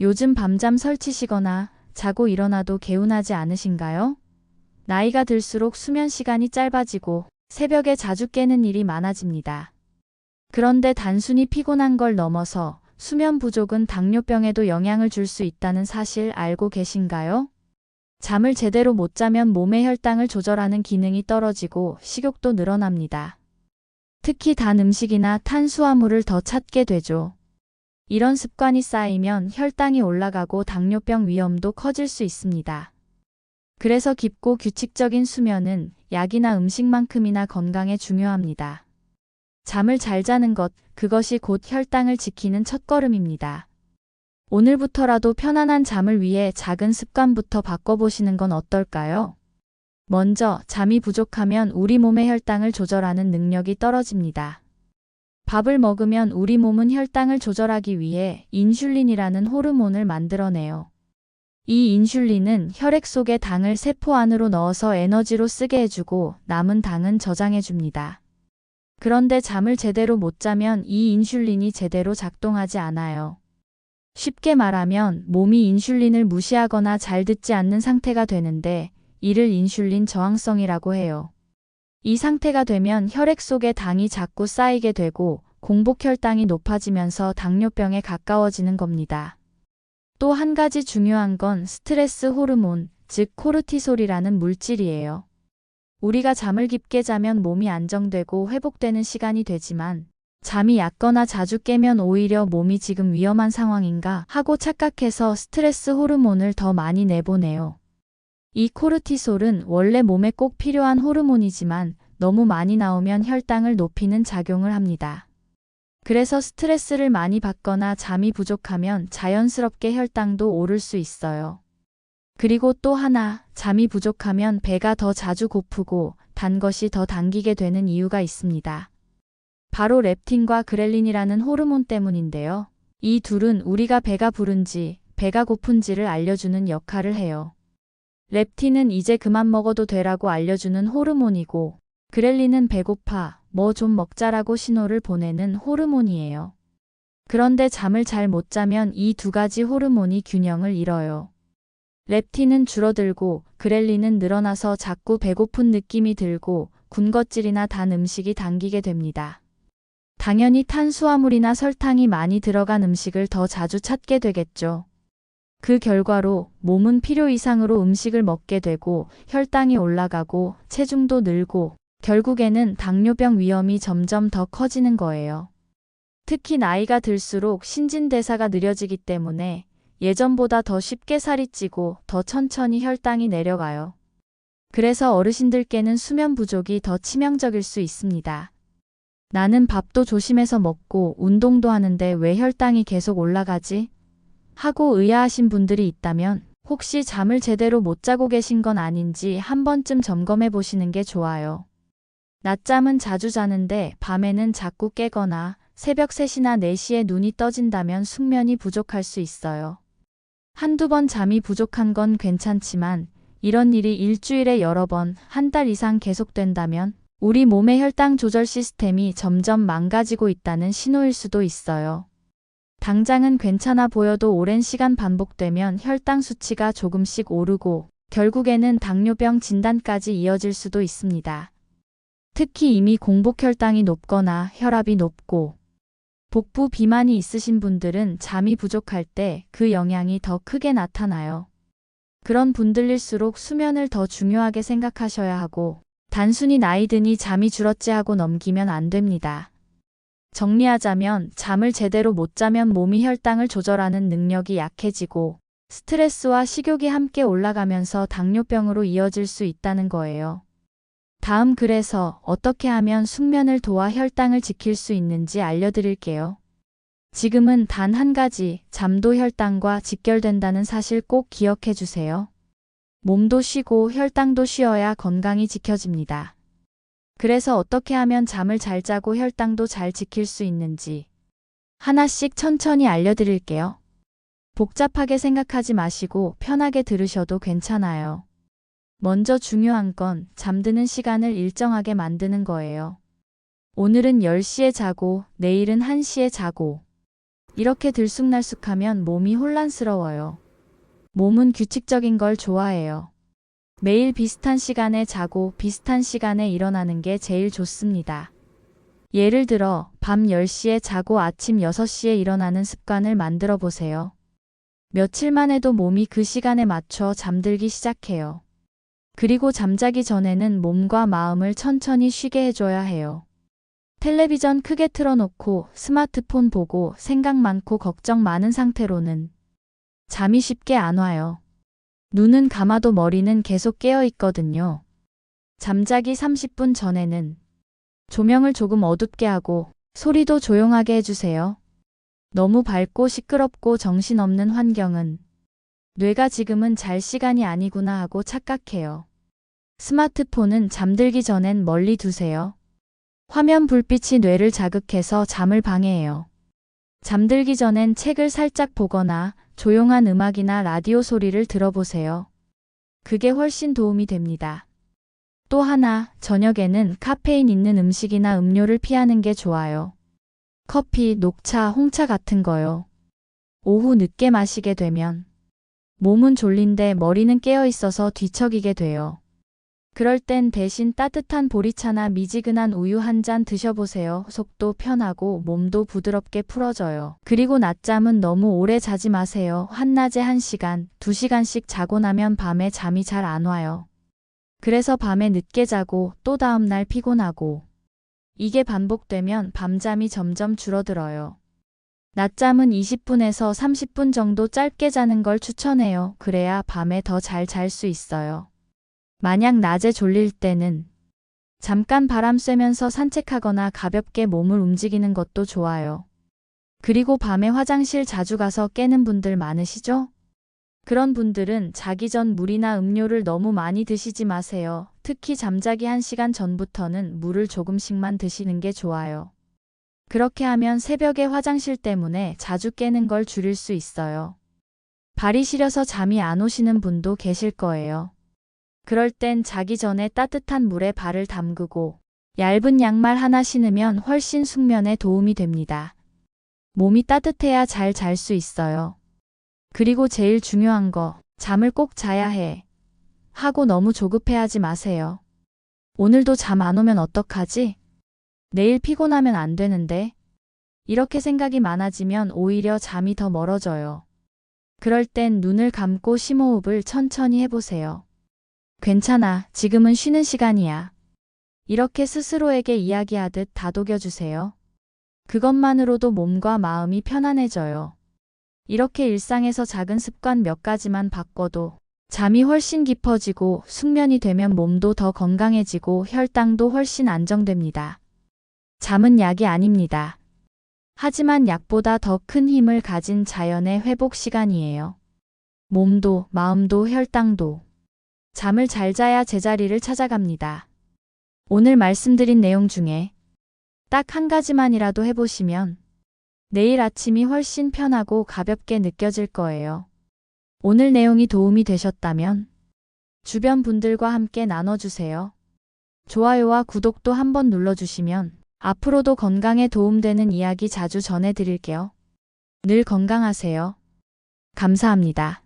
요즘 밤잠 설치시거나 자고 일어나도 개운하지 않으신가요? 나이가 들수록 수면 시간이 짧아지고 새벽에 자주 깨는 일이 많아집니다. 그런데 단순히 피곤한 걸 넘어서 수면 부족은 당뇨병에도 영향을 줄 수 있다는 사실 알고 계신가요? 잠을 제대로 못 자면 몸의 혈당을 조절하는 기능이 떨어지고 식욕도 늘어납니다. 특히 단 음식이나 탄수화물을 더 찾게 되죠. 이런 습관이 쌓이면 혈당이 올라가고 당뇨병 위험도 커질 수 있습니다. 그래서 깊고 규칙적인 수면은 약이나 음식만큼이나 건강에 중요합니다. 잠을 잘 자는 것, 그것이 곧 혈당을 지키는 첫걸음입니다. 오늘부터라도 편안한 잠을 위해 작은 습관부터 바꿔보시는 건 어떨까요? 먼저, 잠이 부족하면 우리 몸의 혈당을 조절하는 능력이 떨어집니다. 밥을 먹으면 우리 몸은 혈당을 조절하기 위해 인슐린이라는 호르몬을 만들어내요. 이 인슐린은 혈액 속의 당을 세포 안으로 넣어서 에너지로 쓰게 해주고 남은 당은 저장해줍니다. 그런데 잠을 제대로 못 자면 이 인슐린이 제대로 작동하지 않아요. 쉽게 말하면 몸이 인슐린을 무시하거나 잘 듣지 않는 상태가 되는데 이를 인슐린 저항성이라고 해요. 이 상태가 되면 혈액 속에 당이 자꾸 쌓이게 되고 공복 혈당이 높아지면서 당뇨병에 가까워지는 겁니다. 또 한 가지 중요한 건 스트레스 호르몬, 즉 코르티솔이라는 물질이에요. 우리가 잠을 깊게 자면 몸이 안정되고 회복되는 시간이 되지만 잠이 얕거나 자주 깨면 오히려 몸이 지금 위험한 상황인가 하고 착각해서 스트레스 호르몬을 더 많이 내보내요. 이 코르티솔은 원래 몸에 꼭 필요한 호르몬이지만 너무 많이 나오면 혈당을 높이는 작용을 합니다. 그래서 스트레스를 많이 받거나 잠이 부족하면 자연스럽게 혈당도 오를 수 있어요. 그리고 또 하나, 잠이 부족하면 배가 더 자주 고프고 단 것이 더 당기게 되는 이유가 있습니다. 바로 렙틴과 그렐린이라는 호르몬 때문인데요. 이 둘은 우리가 배가 부른지, 배가 고픈지를 알려주는 역할을 해요. 렙틴은 이제 그만 먹어도 되라고 알려주는 호르몬이고, 그렐린은 배고파, 뭐 좀 먹자라고 신호를 보내는 호르몬이에요. 그런데 잠을 잘 못 자면 이 두 가지 호르몬이 균형을 잃어요. 렙틴은 줄어들고 그렐린은 늘어나서 자꾸 배고픈 느낌이 들고 군것질이나 단 음식이 당기게 됩니다. 당연히 탄수화물이나 설탕이 많이 들어간 음식을 더 자주 찾게 되겠죠. 그 결과로 몸은 필요 이상으로 음식을 먹게 되고 혈당이 올라가고 체중도 늘고 결국에는 당뇨병 위험이 점점 더 커지는 거예요. 특히 나이가 들수록 신진대사가 느려지기 때문에 예전보다 더 쉽게 살이 찌고 더 천천히 혈당이 내려가요. 그래서 어르신들께는 수면 부족이 더 치명적일 수 있습니다. 나는 밥도 조심해서 먹고 운동도 하는데 왜 혈당이 계속 올라가지? 하고 의아하신 분들이 있다면 혹시 잠을 제대로 못 자고 계신 건 아닌지 한 번쯤 점검해 보시는 게 좋아요. 낮잠은 자주 자는데 밤에는 자꾸 깨거나 새벽 3시나 4시에 눈이 떠진다면 숙면이 부족할 수 있어요. 한두 번 잠이 부족한 건 괜찮지만 이런 일이 일주일에 여러 번, 한 달 이상 계속된다면 우리 몸의 혈당 조절 시스템이 점점 망가지고 있다는 신호일 수도 있어요. 당장은 괜찮아 보여도 오랜 시간 반복되면 혈당 수치가 조금씩 오르고 결국에는 당뇨병 진단까지 이어질 수도 있습니다. 특히 이미 공복 혈당이 높거나 혈압이 높고 복부 비만이 있으신 분들은 잠이 부족할 때 그 영향이 더 크게 나타나요. 그런 분들일수록 수면을 더 중요하게 생각하셔야 하고 단순히 나이 드니 잠이 줄었지 하고 넘기면 안 됩니다. 정리하자면 잠을 제대로 못 자면 몸이 혈당을 조절하는 능력이 약해지고 스트레스와 식욕이 함께 올라가면서 당뇨병으로 이어질 수 있다는 거예요. 다음 글에서 어떻게 하면 숙면을 도와 혈당을 지킬 수 있는지 알려드릴게요. 지금은 단 한 가지, 잠도 혈당과 직결된다는 사실 꼭 기억해 주세요. 몸도 쉬고 혈당도 쉬어야 건강이 지켜집니다. 그래서 어떻게 하면 잠을 잘 자고 혈당도 잘 지킬 수 있는지 하나씩 천천히 알려드릴게요. 복잡하게 생각하지 마시고 편하게 들으셔도 괜찮아요. 먼저 중요한 건 잠드는 시간을 일정하게 만드는 거예요. 오늘은 10시에 자고 내일은 1시에 자고 이렇게 들쑥날쑥하면 몸이 혼란스러워요. 몸은 규칙적인 걸 좋아해요. 매일 비슷한 시간에 자고 비슷한 시간에 일어나는 게 제일 좋습니다. 예를 들어 밤 10시에 자고 아침 6시에 일어나는 습관을 만들어 보세요. 며칠만 해도 몸이 그 시간에 맞춰 잠들기 시작해요. 그리고 잠자기 전에는 몸과 마음을 천천히 쉬게 해줘야 해요. 텔레비전 크게 틀어놓고 스마트폰 보고 생각 많고 걱정 많은 상태로는 잠이 쉽게 안 와요. 눈은 감아도 머리는 계속 깨어 있거든요. 잠자기 30분 전에는 조명을 조금 어둡게 하고 소리도 조용하게 해주세요. 너무 밝고 시끄럽고 정신없는 환경은 뇌가 지금은 잘 시간이 아니구나 하고 착각해요. 스마트폰은 잠들기 전엔 멀리 두세요. 화면 불빛이 뇌를 자극해서 잠을 방해해요. 잠들기 전엔 책을 살짝 보거나 조용한 음악이나 라디오 소리를 들어보세요. 그게 훨씬 도움이 됩니다. 또 하나, 저녁에는 카페인 있는 음식이나 음료를 피하는 게 좋아요. 커피, 녹차, 홍차 같은 거요. 오후 늦게 마시게 되면 몸은 졸린데 머리는 깨어 있어서 뒤척이게 돼요. 그럴 땐 대신 따뜻한 보리차나 미지근한 우유 한 잔 드셔보세요. 속도 편하고 몸도 부드럽게 풀어져요. 그리고 낮잠은 너무 오래 자지 마세요. 한낮에 1시간, 2시간씩 자고 나면 밤에 잠이 잘 안 와요. 그래서 밤에 늦게 자고 또 다음날 피곤하고 이게 반복되면 밤잠이 점점 줄어들어요. 낮잠은 20분에서 30분 정도 짧게 자는 걸 추천해요. 그래야 밤에 더 잘 잘 수 있어요. 만약 낮에 졸릴 때는 잠깐 바람 쐬면서 산책하거나 가볍게 몸을 움직이는 것도 좋아요. 그리고 밤에 화장실 자주 가서 깨는 분들 많으시죠? 그런 분들은 자기 전 물이나 음료를 너무 많이 드시지 마세요. 특히 잠자기 1시간 전부터는 물을 조금씩만 드시는 게 좋아요. 그렇게 하면 새벽에 화장실 때문에 자주 깨는 걸 줄일 수 있어요. 발이 시려서 잠이 안 오시는 분도 계실 거예요. 그럴 땐 자기 전에 따뜻한 물에 발을 담그고 얇은 양말 하나 신으면 훨씬 숙면에 도움이 됩니다. 몸이 따뜻해야 잘 잘 수 있어요. 그리고 제일 중요한 거, 잠을 꼭 자야 해. 하고 너무 조급해하지 마세요. 오늘도 잠 안 오면 어떡하지? 내일 피곤하면 안 되는데? 이렇게 생각이 많아지면 오히려 잠이 더 멀어져요. 그럴 땐 눈을 감고 심호흡을 천천히 해보세요. 괜찮아, 지금은 쉬는 시간이야. 이렇게 스스로에게 이야기하듯 다독여주세요. 그것만으로도 몸과 마음이 편안해져요. 이렇게 일상에서 작은 습관 몇 가지만 바꿔도 잠이 훨씬 깊어지고 숙면이 되면 몸도 더 건강해지고 혈당도 훨씬 안정됩니다. 잠은 약이 아닙니다. 하지만 약보다 더 큰 힘을 가진 자연의 회복 시간이에요. 몸도 마음도 혈당도 잠을 잘 자야 제자리를 찾아갑니다. 오늘 말씀드린 내용 중에 딱 한 가지만이라도 해보시면 내일 아침이 훨씬 편하고 가볍게 느껴질 거예요. 오늘 내용이 도움이 되셨다면 주변 분들과 함께 나눠주세요. 좋아요와 구독도 한번 눌러주시면 앞으로도 건강에 도움되는 이야기 자주 전해드릴게요. 늘 건강하세요. 감사합니다.